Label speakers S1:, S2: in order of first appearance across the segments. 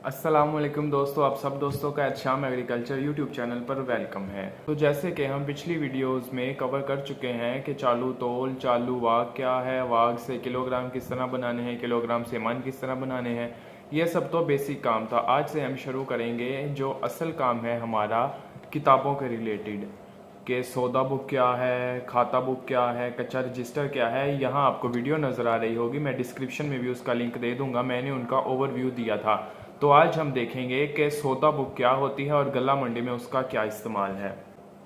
S1: अस्सलामुअलैकुम दोस्तों, आप सब दोस्तों का शाम एग्रीकल्चर यूट्यूब चैनल पर वेलकम है। तो जैसे कि हम पिछली वीडियोस में कवर कर चुके हैं कि चालू तोल, चालू वाग क्या है, वाग से किलोग्राम किस तरह बनाने हैं, किलोग्राम से मन किस तरह बनाने हैं, यह सब तो बेसिक काम था। आज से हम शुरू करेंगे जो असल काम है हमारा किताबों के रिलेटेड, कि सौदा बुक क्या है, खाता बुक क्या है, कच्चा रजिस्टर क्या है। यहाँ आपको वीडियो नज़र आ रही होगी, मैं डिस्क्रिप्शन में भी उसका लिंक दे दूंगा, मैंने उनका ओवरव्यू दिया था। तो आज हम देखेंगे कि सौदा बुक क्या होती है और गल्ला मंडी में उसका क्या इस्तेमाल है।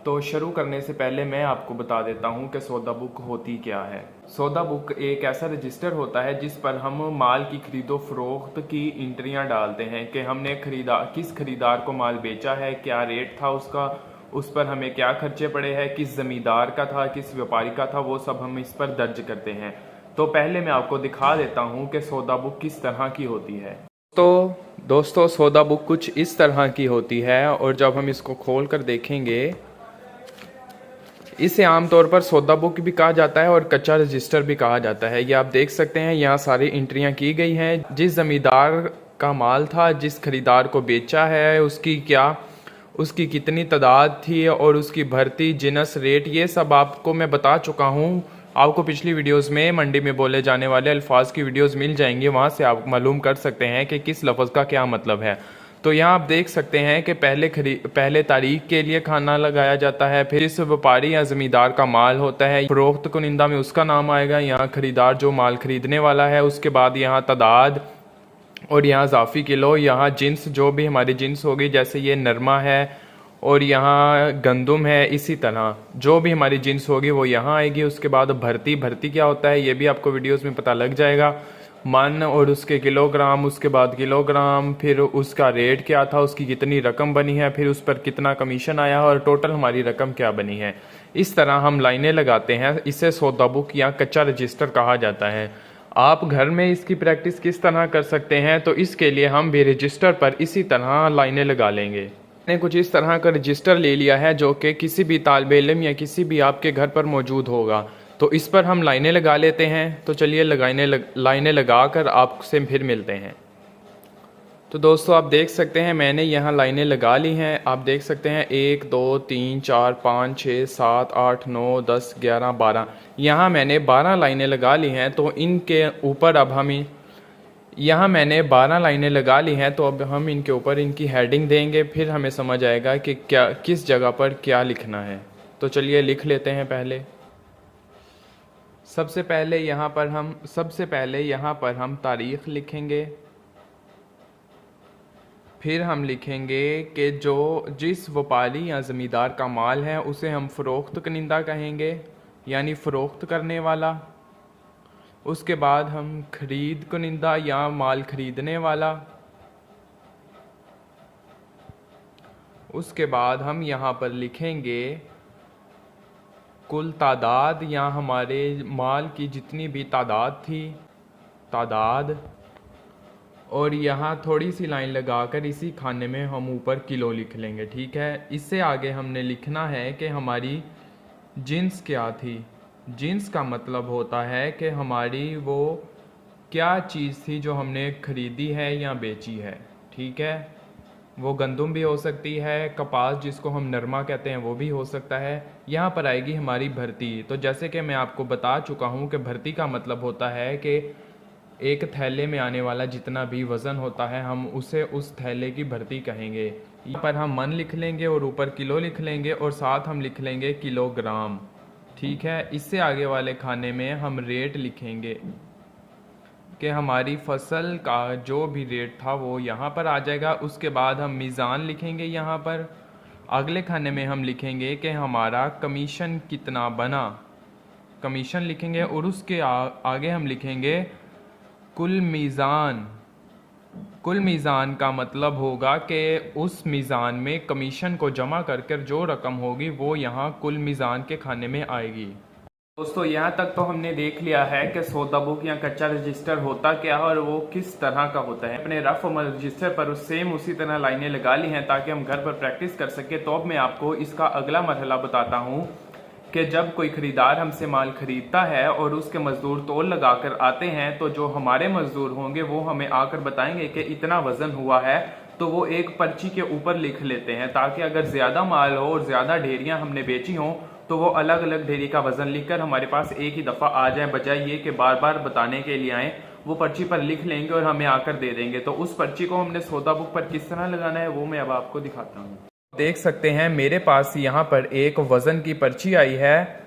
S1: तो शुरू करने से पहले मैं आपको बता देता हूं कि सौदा बुक होती क्या है। सौदा बुक एक ऐसा रजिस्टर होता है जिस पर हम माल की खरीदो फरोख्त की एंट्रियां डालते हैं कि हमने किस खरीदार को माल बेचा है, क्या रेट था उसका, उस पर हमें क्या खर्चे पड़े हैं, किस जमींदार का था, किस व्यापारी का था, वो सब हम इस पर दर्ज करते हैं। तो पहले मैं आपको दिखा देता हूं कि सौदा बुक किस तरह की होती है। तो दोस्तों, सौदा बुक कुछ इस तरह की होती है और जब हम इसको खोल कर देखेंगे, इसे आमतौर पर सौदा बुक भी कहा जाता है और कच्चा रजिस्टर भी कहा जाता है। ये आप देख सकते हैं, यहाँ सारी एंट्रियां की गई हैं। जिस जमींदार का माल था, जिस खरीदार को बेचा है, उसकी कितनी तादाद थी और उसकी भर्ती, जिनस, रेट, ये सब आपको मैं बता चुका हूँ। आपको पिछली वीडियोस में मंडी में बोले जाने वाले अल्फाज की वीडियोस मिल जाएंगी, वहाँ से आप मालूम कर सकते हैं कि किस लफ्ज़ का क्या मतलब है। तो यहाँ आप देख सकते हैं कि पहले तारीख के लिए खाना लगाया जाता है, फिर इस व्यापारी या जमींदार का माल होता है, फरोख्त कुनिंदा में उसका नाम आएगा, यहाँ खरीदार जो माल खरीदने वाला है, उसके बाद यहाँ तादाद, और यहाँ इजाफी किलो, यहाँ जिन्स जो भी हमारी जिन्स होगी, जैसे ये नरमा है और यहाँ गंदुम है, इसी तरह जो भी हमारी जिन्स होगी वो यहाँ आएगी। उसके बाद भर्ती क्या होता है ये भी आपको वीडियोस में पता लग जाएगा। मन और उसके किलोग्राम, उसके बाद किलोग्राम, फिर उसका रेट क्या था, उसकी कितनी रकम बनी है, फिर उस पर कितना कमीशन आया और टोटल हमारी रकम क्या बनी है। इस तरह हम लाइनें लगाते हैं। इसे सौदा बुक या कच्चा रजिस्टर कहा जाता है। आप घर में इसकी प्रैक्टिस किस तरह कर सकते हैं, तो इसके लिए हम भी रजिस्टर पर इसी तरह लाइनें लगा लेंगे। मैंने कुछ इस तरह का रजिस्टर ले लिया है जो कि किसी भी तालिबे इल्म या किसी भी आपके घर पर मौजूद होगा। तो इस पर हम लाइनें लगा लेते हैं। तो चलिए लाइनें लगा कर आपसे फिर मिलते हैं। तो दोस्तों, आप देख सकते हैं मैंने यहाँ लाइनें लगा ली हैं। आप देख सकते हैं 1 2 3 4 5 6 7 8 9 10 11 12, यहाँ मैंने 12 लाइनें लगा ली हैं। तो इनके ऊपर अब हम यहाँ मैंने 12 लाइनें लगा ली हैं। तो अब हम इनके ऊपर इनकी हेडिंग देंगे, फिर हमें समझ आएगा कि क्या किस जगह पर क्या लिखना है। तो चलिए लिख लेते हैं। सबसे पहले यहाँ पर हम तारीख़ लिखेंगे। फिर हम लिखेंगे कि जिस व्यापारी या ज़मींदार का माल है उसे हम फ़रोख्त कनिंदा कहेंगे, यानी फ़रोख्त करने वाला। उसके बाद हम खरीद कनिंदा या माल खरीदने वाला। उसके बाद हम यहाँ पर लिखेंगे कुल तादाद, या हमारे माल की जितनी भी तादाद थी, तादाद। और यहाँ थोड़ी सी लाइन लगाकर इसी खाने में हम ऊपर किलो लिख लेंगे। ठीक है। इससे आगे हमने लिखना है कि हमारी जिन्स क्या थी। जिन्स का मतलब होता है कि हमारी वो क्या चीज़ थी जो हमने खरीदी है या बेची है। ठीक है। वो गंदुम भी हो सकती है, कपास जिसको हम नरमा कहते हैं वो भी हो सकता है। यहाँ पर आएगी हमारी भर्ती। तो जैसे कि मैं आपको बता चुका हूँ कि भर्ती का मतलब होता है कि एक थैले में आने वाला जितना भी वज़न होता है, हम उसे उस थैले की भर्ती कहेंगे। यहाँ पर हम मन लिख लेंगे और ऊपर किलो लिख लेंगे और साथ हम लिख लेंगे किलोग्राम। ठीक है। इससे आगे वाले खाने में हम रेट लिखेंगे कि हमारी फसल का जो भी रेट था वो यहाँ पर आ जाएगा। उसके बाद हम मीज़ान लिखेंगे। यहाँ पर अगले खाने में हम लिखेंगे कि हमारा कमीशन कितना बना, कमीशन लिखेंगे। और उसके आगे हम लिखेंगे कुल मीज़ान। कुल मीज़ान का मतलब होगा कि उस मीज़ान में कमीशन को जमा कर कर जो रकम होगी वो यहाँ कुल मीज़ान के खाने में आएगी। दोस्तों, यहाँ तक तो हमने देख लिया है कि सौदा बुक या कच्चा रजिस्टर होता क्या है और वो किस तरह का होता है। अपने रफ और रजिस्टर पर उसी तरह लाइनें लगा ली हैं ताकि हम घर पर प्रैक्टिस कर सके। तो अब मैं आपको इसका अगला मरहला बताता हूँ कि जब कोई खरीदार हमसे माल खरीदता है और उसके मजदूर तोल लगाकर आते हैं तो जो हमारे मजदूर होंगे वो हमें आकर बताएंगे कि इतना वजन हुआ है, तो वो एक पर्ची के ऊपर लिख लेते हैं ताकि अगर ज्यादा माल हो और ज्यादा ढेरियां हमने बेची हों तो वो अलग अलग ढेरी का वजन लिखकर हमारे पास एक ही दफा आ जाए, बजाय ये कि बार बार बताने के लिए आए। वो पर्ची पर लिख लेंगे और हमें आकर दे देंगे। तो उस पर्ची को हमने सौदा बुक पर किस तरह लगाना है वो मैं अब आपको दिखाता हूँ। देख सकते हैं मेरे पास यहाँ पर एक वजन की पर्ची आई है।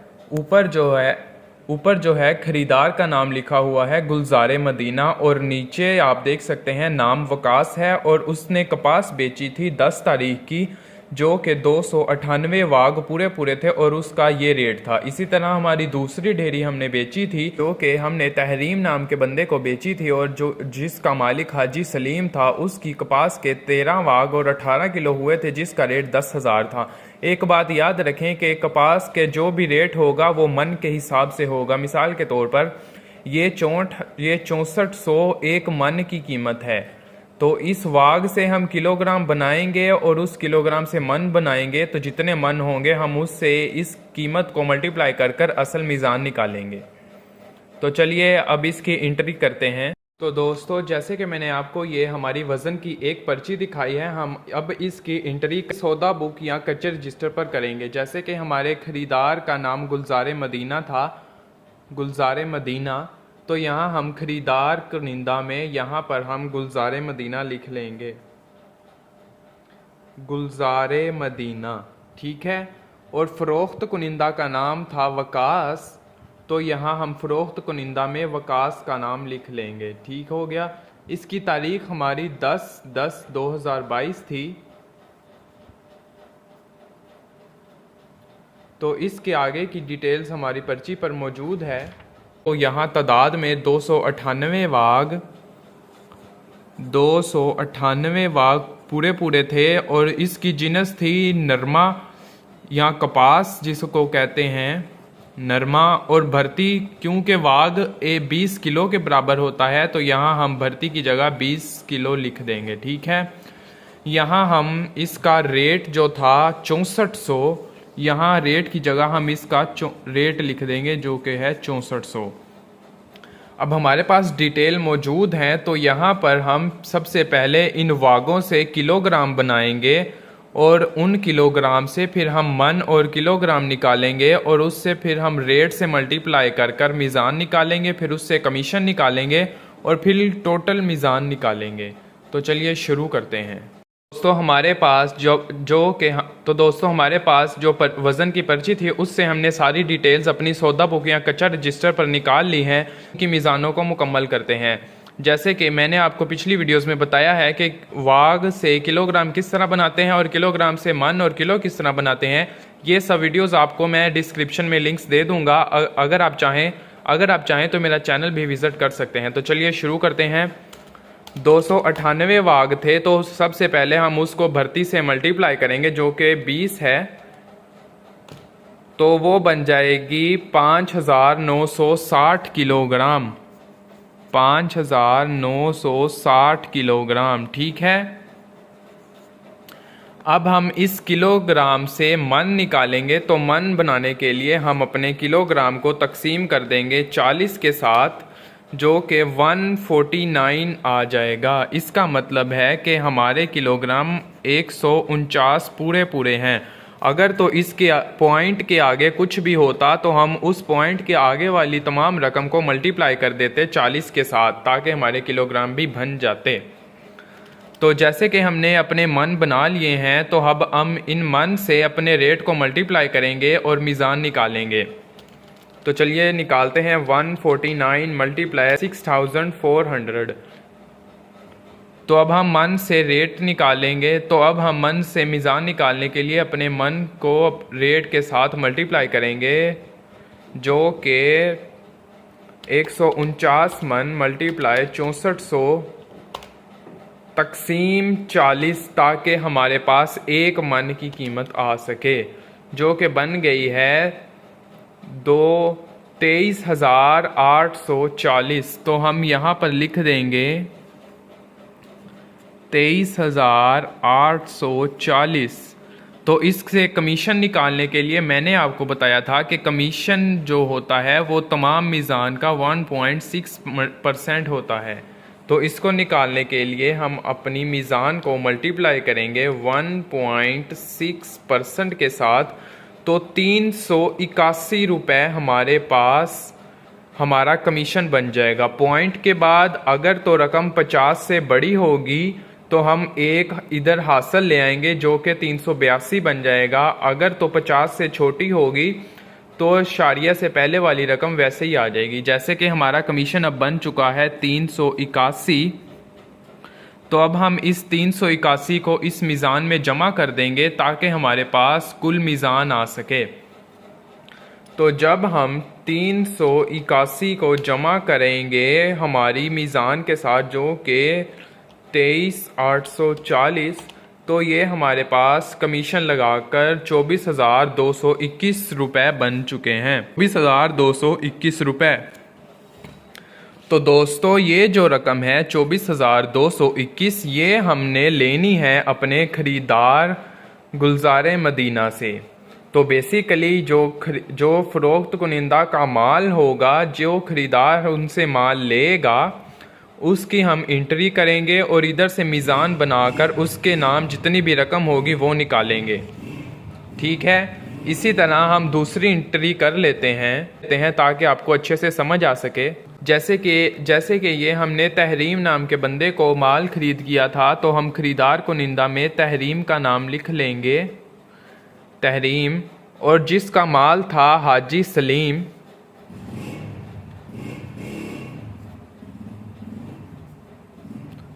S1: ऊपर जो है खरीदार का नाम लिखा हुआ है गुलजार मदीना, और नीचे आप देख सकते हैं नाम वकास है, और उसने कपास बेची थी 10 तारीख की, जो कि 298 वाग पूरे थे और उसका ये रेट था। इसी तरह हमारी दूसरी ढेरी हमने बेची थी जो कि हमने तहरीम नाम के बंदे को बेची थी, और जिसका मालिक हाजी सलीम था, उसकी कपास के 13 वाग और 18 किलो हुए थे, जिसका रेट 10,000 था। एक बात याद रखें कि कपास के जो भी रेट होगा वो मन के हिसाब से होगा। मिसाल के तौर पर ये 6400 एक मन की कीमत है, तो इस वाग से हम किलोग्राम बनाएंगे और उस किलोग्राम से मन बनाएंगे, तो जितने मन होंगे हम उससे इस कीमत को मल्टीप्लाई कर असल मीज़ान निकालेंगे। तो चलिए अब इसकी एंट्री करते हैं। तो दोस्तों जैसे कि मैंने आपको ये हमारी वज़न की एक पर्ची दिखाई है, हम अब इसकी एंट्री सौदा बुक या कच्चे रजिस्टर पर करेंगे। जैसे कि हमारे ख़रीदार का नाम गुलजार मदीना था, गुलजार मदीना, तो यहाँ हम खरीदार कुनिंदा में यहाँ पर हम गुलजार मदीना लिख लेंगे, गुलजार मदीना, ठीक है। और फ़रोख्त कुनिंदा का नाम था वकास, तो यहाँ हम फ़रोख्त कुनिंदा में वकास का नाम लिख लेंगे, ठीक हो गया। इसकी तारीख हमारी 10/10/2022 थी। तो इसके आगे की डिटेल्स हमारी पर्ची पर मौजूद है। तो यहाँ तादाद में 298 वाग पूरे थे, और इसकी जिनस थी नरमा या कपास जिसको कहते हैं नरमा, और भर्ती क्योंकि वाग 20 किलो के बराबर होता है तो यहाँ हम भर्ती की जगह 20 किलो लिख देंगे, ठीक है। यहाँ हम इसका रेट जो था 6400, यहाँ रेट की जगह हम इसका रेट लिख देंगे जो कि है 6400। अब हमारे पास डिटेल मौजूद है, तो यहाँ पर हम सबसे पहले इन वागों से किलोग्राम बनाएंगे और उन किलोग्राम से फिर हम मन और किलोग्राम निकालेंगे, और उससे फिर हम रेट से मल्टीप्लाई कर मीज़ान निकालेंगे, फिर उससे कमीशन निकालेंगे और फिर टोटल मीज़ान निकालेंगे। तो चलिए शुरू करते हैं। दोस्तों हमारे पास दोस्तों हमारे पास जो वज़न की पर्ची थी उससे हमने सारी डिटेल्स अपनी सौदा बुक या कच्चा रजिस्टर पर निकाल ली हैं कि मीज़ानों को मुकम्मल करते हैं। जैसे कि मैंने आपको पिछली वीडियोस में बताया है कि वाग से किलोग्राम किस तरह बनाते हैं और किलोग्राम से मन और किलो किस तरह बनाते हैं, ये सब वीडियोस आपको मैं डिस्क्रिप्शन में लिंक्स दे दूंगा। अगर आप चाहें तो मेरा चैनल भी विज़िट कर सकते हैं। तो चलिए शुरू करते हैं। 298 वाग थे, तो सबसे पहले हम उसको भर्ती से मल्टीप्लाई करेंगे जो कि 20 है, तो वो बन जाएगी 5960 किलोग्राम, 5960 किलोग्राम, ठीक है। अब हम इस किलोग्राम से मन निकालेंगे, तो मन बनाने के लिए हम अपने किलोग्राम को तकसीम कर देंगे 40 के साथ, जो कि 149 आ जाएगा। इसका मतलब है कि हमारे किलोग्राम 149 पूरे हैं। अगर तो इसके पॉइंट के आगे कुछ भी होता तो हम उस पॉइंट के आगे वाली तमाम रकम को मल्टीप्लाई कर देते 40 के साथ, ताकि हमारे किलोग्राम भी बन जाते। तो जैसे कि हमने अपने मन बना लिए हैं, तो अब हम इन मन से अपने रेट को मल्टीप्लाई करेंगे और मीज़ान निकालेंगे। तो चलिए निकालते हैं। 149 मल्टीप्लाई 6400। तो अब हम मन से रेट निकालेंगे। तो अब हम मन से मीज़ान निकालने के लिए अपने मन को रेट के साथ मल्टीप्लाई करेंगे, जो कि 149 मन मल्टीप्लाई 6400 तकसीम 40, ताकि हमारे पास एक मन की कीमत आ सके, जो कि बन गई है 23,840। तो हम यहाँ पर लिख देंगे 23,840। तो इससे कमीशन निकालने के लिए मैंने आपको बताया था कि कमीशन जो होता है वो तमाम मीज़ान का 1.6% होता है। तो इसको निकालने के लिए हम अपनी मीज़ान को मल्टीप्लाई करेंगे 1.6% के साथ, तो 381 रुपये हमारे पास हमारा कमीशन बन जाएगा। पॉइंट के बाद अगर तो रकम 50 से बड़ी होगी तो हम एक इधर हासिल ले आएंगे जो कि 382 बन जाएगा। अगर तो 50 से छोटी होगी तो शारिया से पहले वाली रकम वैसे ही आ जाएगी। जैसे कि हमारा कमीशन अब बन चुका है 381, तो अब हम इस 381 को इस मीज़ान में जमा कर देंगे ताकि हमारे पास कुल मीज़ान आ सके। तो जब हम 381 को जमा करेंगे हमारी मीज़ान के साथ जो कि 23,840, तो ये हमारे पास कमीशन लगाकर 24,221 रुपये बन चुके हैं। 24,221 रुपये। तो दोस्तों ये जो रकम है 24,221, ये हमने लेनी है अपने ख़रीदार गुलजार मदीना से। तो बेसिकली जो फ़रोख्त कुनिंदा का माल होगा, जो ख़रीदार उनसे माल लेगा, उसकी हम एंट्री करेंगे और इधर से मीज़ान बनाकर उसके नाम जितनी भी रकम होगी वो निकालेंगे। ठीक है, इसी तरह हम दूसरी एंट्री कर लेते हैं ताकि आपको अच्छे से समझ आ सके। जैसे कि ये हमने तहरीम नाम के बंदे को माल ख़रीद किया था, तो हम ख़रीदार कुनिंदा में तहरीम का नाम लिख लेंगे, तहरीम, और जिसका माल था हाजी सलीम,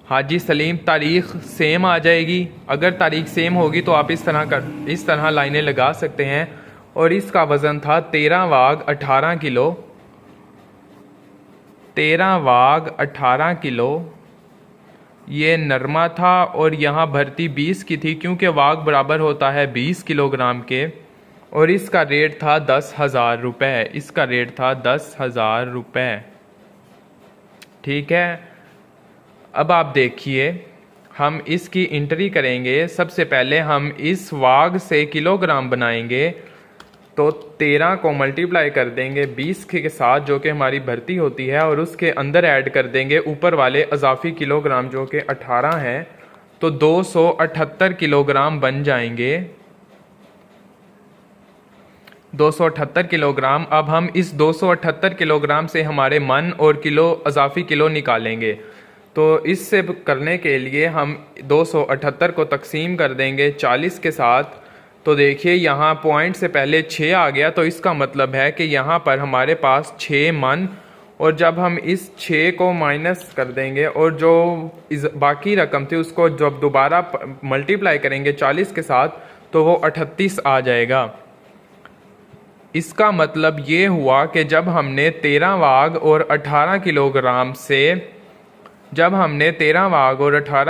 S1: हाजी सलीम, तारीख़ सेम आ जाएगी। अगर तारीख़ सेम होगी तो आप इस तरह लाइनें लगा सकते हैं। और इसका वज़न था 13 वाग 18 किलो, 13 वाग 18 किलो। ये नरमा था और यहाँ भर्ती 20 की थी क्योंकि वाग बराबर होता है 20 किलोग्राम के। और इसका रेट था 10,000 रुपये, इसका रेट था 10,000 रुपये। ठीक है, अब आप देखिए हम इसकी एंट्री करेंगे। सबसे पहले हम इस वाग से किलोग्राम बनाएंगे, तो 13 को मल्टीप्लाई कर देंगे 20 के साथ जो कि हमारी भर्ती होती है, और उसके अंदर ऐड कर देंगे ऊपर वाले अजाफी किलोग्राम जो कि 18 हैं, तो 278 किलोग्राम बन जाएंगे, 278 किलोग्राम। अब हम इस 278 किलोग्राम से हमारे मन और किलो अजाफी किलो निकालेंगे। तो इससे करने के लिए हम 278 को तकसीम कर देंगे 40 के साथ। तो देखिए यहाँ पॉइंट से पहले 6 आ गया, तो इसका मतलब है कि यहाँ पर हमारे पास 6 मन, और जब हम इस 6 को माइनस कर देंगे और जो बाकी रकम थी उसको जब दोबारा मल्टीप्लाई करेंगे 40 के साथ, तो वो 38 आ जाएगा। इसका मतलब ये हुआ कि जब हमने 13 वाग और 18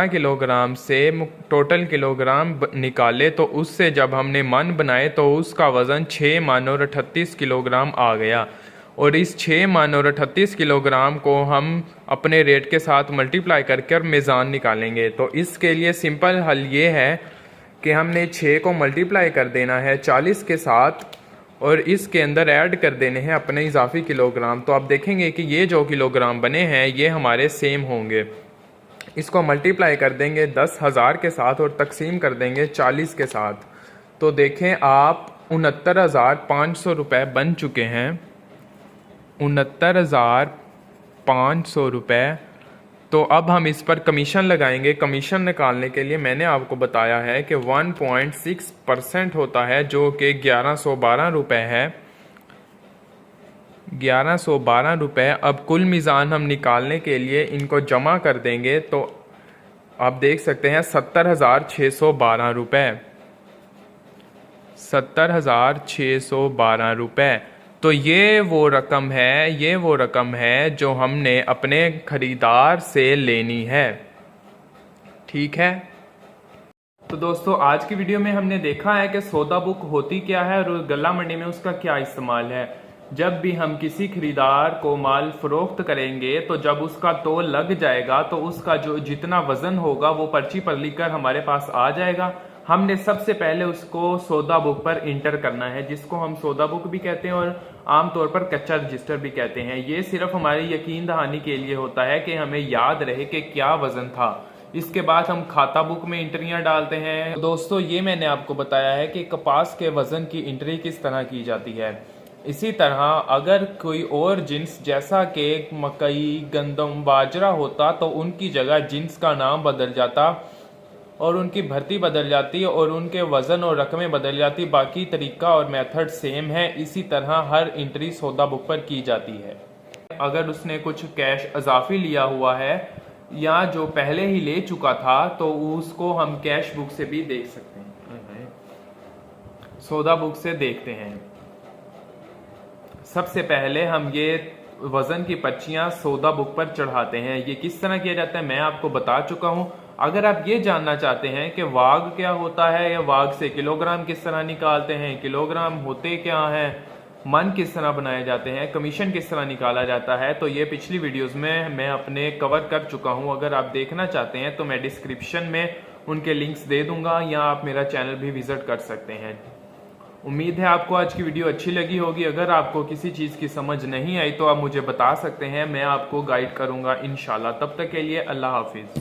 S1: किलोग्राम से टोटल किलोग्राम निकाले, तो उससे जब हमने मन बनाए तो उसका वज़न 6 मन और 38 किलोग्राम आ गया। और इस 6 मन और 38 किलोग्राम को हम अपने रेट के साथ मल्टीप्लाई करके और मीज़ान निकालेंगे। तो इसके लिए सिंपल हल ये है कि हमने 6 को मल्टीप्लाई कर देना है 40 के साथ, और इसके अंदर ऐड कर देने हैं अपने इजाफी किलोग्राम। तो आप देखेंगे कि ये जो किलोग्राम बने हैं ये हमारे सेम होंगे। इसको मल्टीप्लाई कर देंगे 10,000 के साथ और तकसीम कर देंगे 40 के साथ। तो देखें आप 69,500 रुपये बन चुके हैं, 69,500 रुपये। तो अब हम इस पर कमीशन लगाएंगे। कमीशन निकालने के लिए मैंने आपको बताया है कि 1.6% होता है जो कि 1112 रुपये है, 1112 रुपये। अब कुल मीज़ान हम निकालने के लिए इनको जमा कर देंगे, तो आप देख सकते हैं 70,612 रुपये, 70,612 रुपये। तो ये वो रकम है जो हमने अपने ख़रीदार से लेनी है। ठीक है, तो दोस्तों आज की वीडियो में हमने देखा है कि सौदा बुक होती क्या है और गल्ला मंडी में उसका क्या इस्तेमाल है। जब भी हम किसी खरीदार को माल फरोख्त करेंगे तो जब उसका तोल लग जाएगा तो उसका जो जितना वज़न होगा वो पर्ची पर लिखकर हमारे पास आ जाएगा, हमने सबसे पहले उसको सौदा बुक पर इंटर करना है, जिसको हम सौदा बुक भी कहते हैं और आमतौर पर कच्चा रजिस्टर भी कहते हैं। ये सिर्फ हमारी यकीन दहानी के लिए होता है कि हमें याद रहे कि क्या वजन था। इसके बाद हम खाता बुक में एंट्रियां डालते हैं। दोस्तों, ये मैंने आपको बताया है कि कपास के वजन की एंट्री किस तरह की जाती है। इसी तरह अगर कोई और जिन्स जैसा कि मकई, गंदम, बाजरा होता तो उनकी जगह जिन्स का नाम बदल जाता और उनकी भर्ती बदल जाती और उनके वजन और रकमें बदल जाती। बाकी तरीका और मेथड सेम है। इसी तरह हर एंट्री सौदा बुक पर की जाती है। अगर उसने कुछ कैश इजाफी लिया हुआ है या जो पहले ही ले चुका था तो उसको हम कैश बुक से भी देख सकते हैं। सौदा बुक से देखते हैं। सबसे पहले हम ये वजन की पर्चियां सौदा बुक पर चढ़ाते हैं। ये किस तरह किया जाता है मैं आपको बता चुका हूं। अगर आप ये जानना चाहते हैं कि वाग क्या होता है या वाग से किलोग्राम किस तरह निकालते हैं, किलोग्राम होते क्या हैं, मन किस तरह बनाए जाते हैं, कमीशन किस तरह निकाला जाता है, तो ये पिछली वीडियोस में मैं अपने कवर कर चुका हूं। अगर आप देखना चाहते हैं तो मैं डिस्क्रिप्शन में उनके लिंक्स दे दूंगा या आप मेरा चैनल भी विजिट कर सकते हैं। उम्मीद है आपको आज की वीडियो अच्छी लगी होगी। अगर आपको किसी चीज़ की समझ नहीं आई तो आप मुझे बता सकते हैं, मैं आपको गाइड करूंगा इंशाल्लाह। तब तक के लिए अल्लाह हाफिज़।